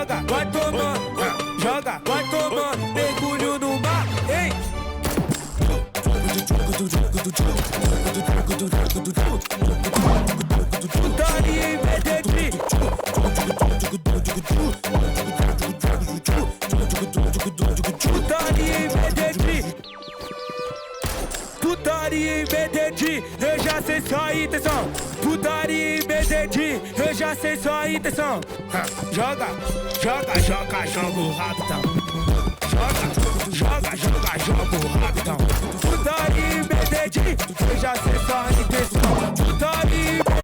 joga, vai tomando, joga, vai tomando, mergulho no mar, hein? Putaria em Medellín. Putaria em Medellín. Putaria em Medellín, eu já sei sua intenção. Putaria em Medellín, eu já sei sua intenção. Joga, joga, joga, joga o rabitão. Joga, joga, joga, joga o rabitão.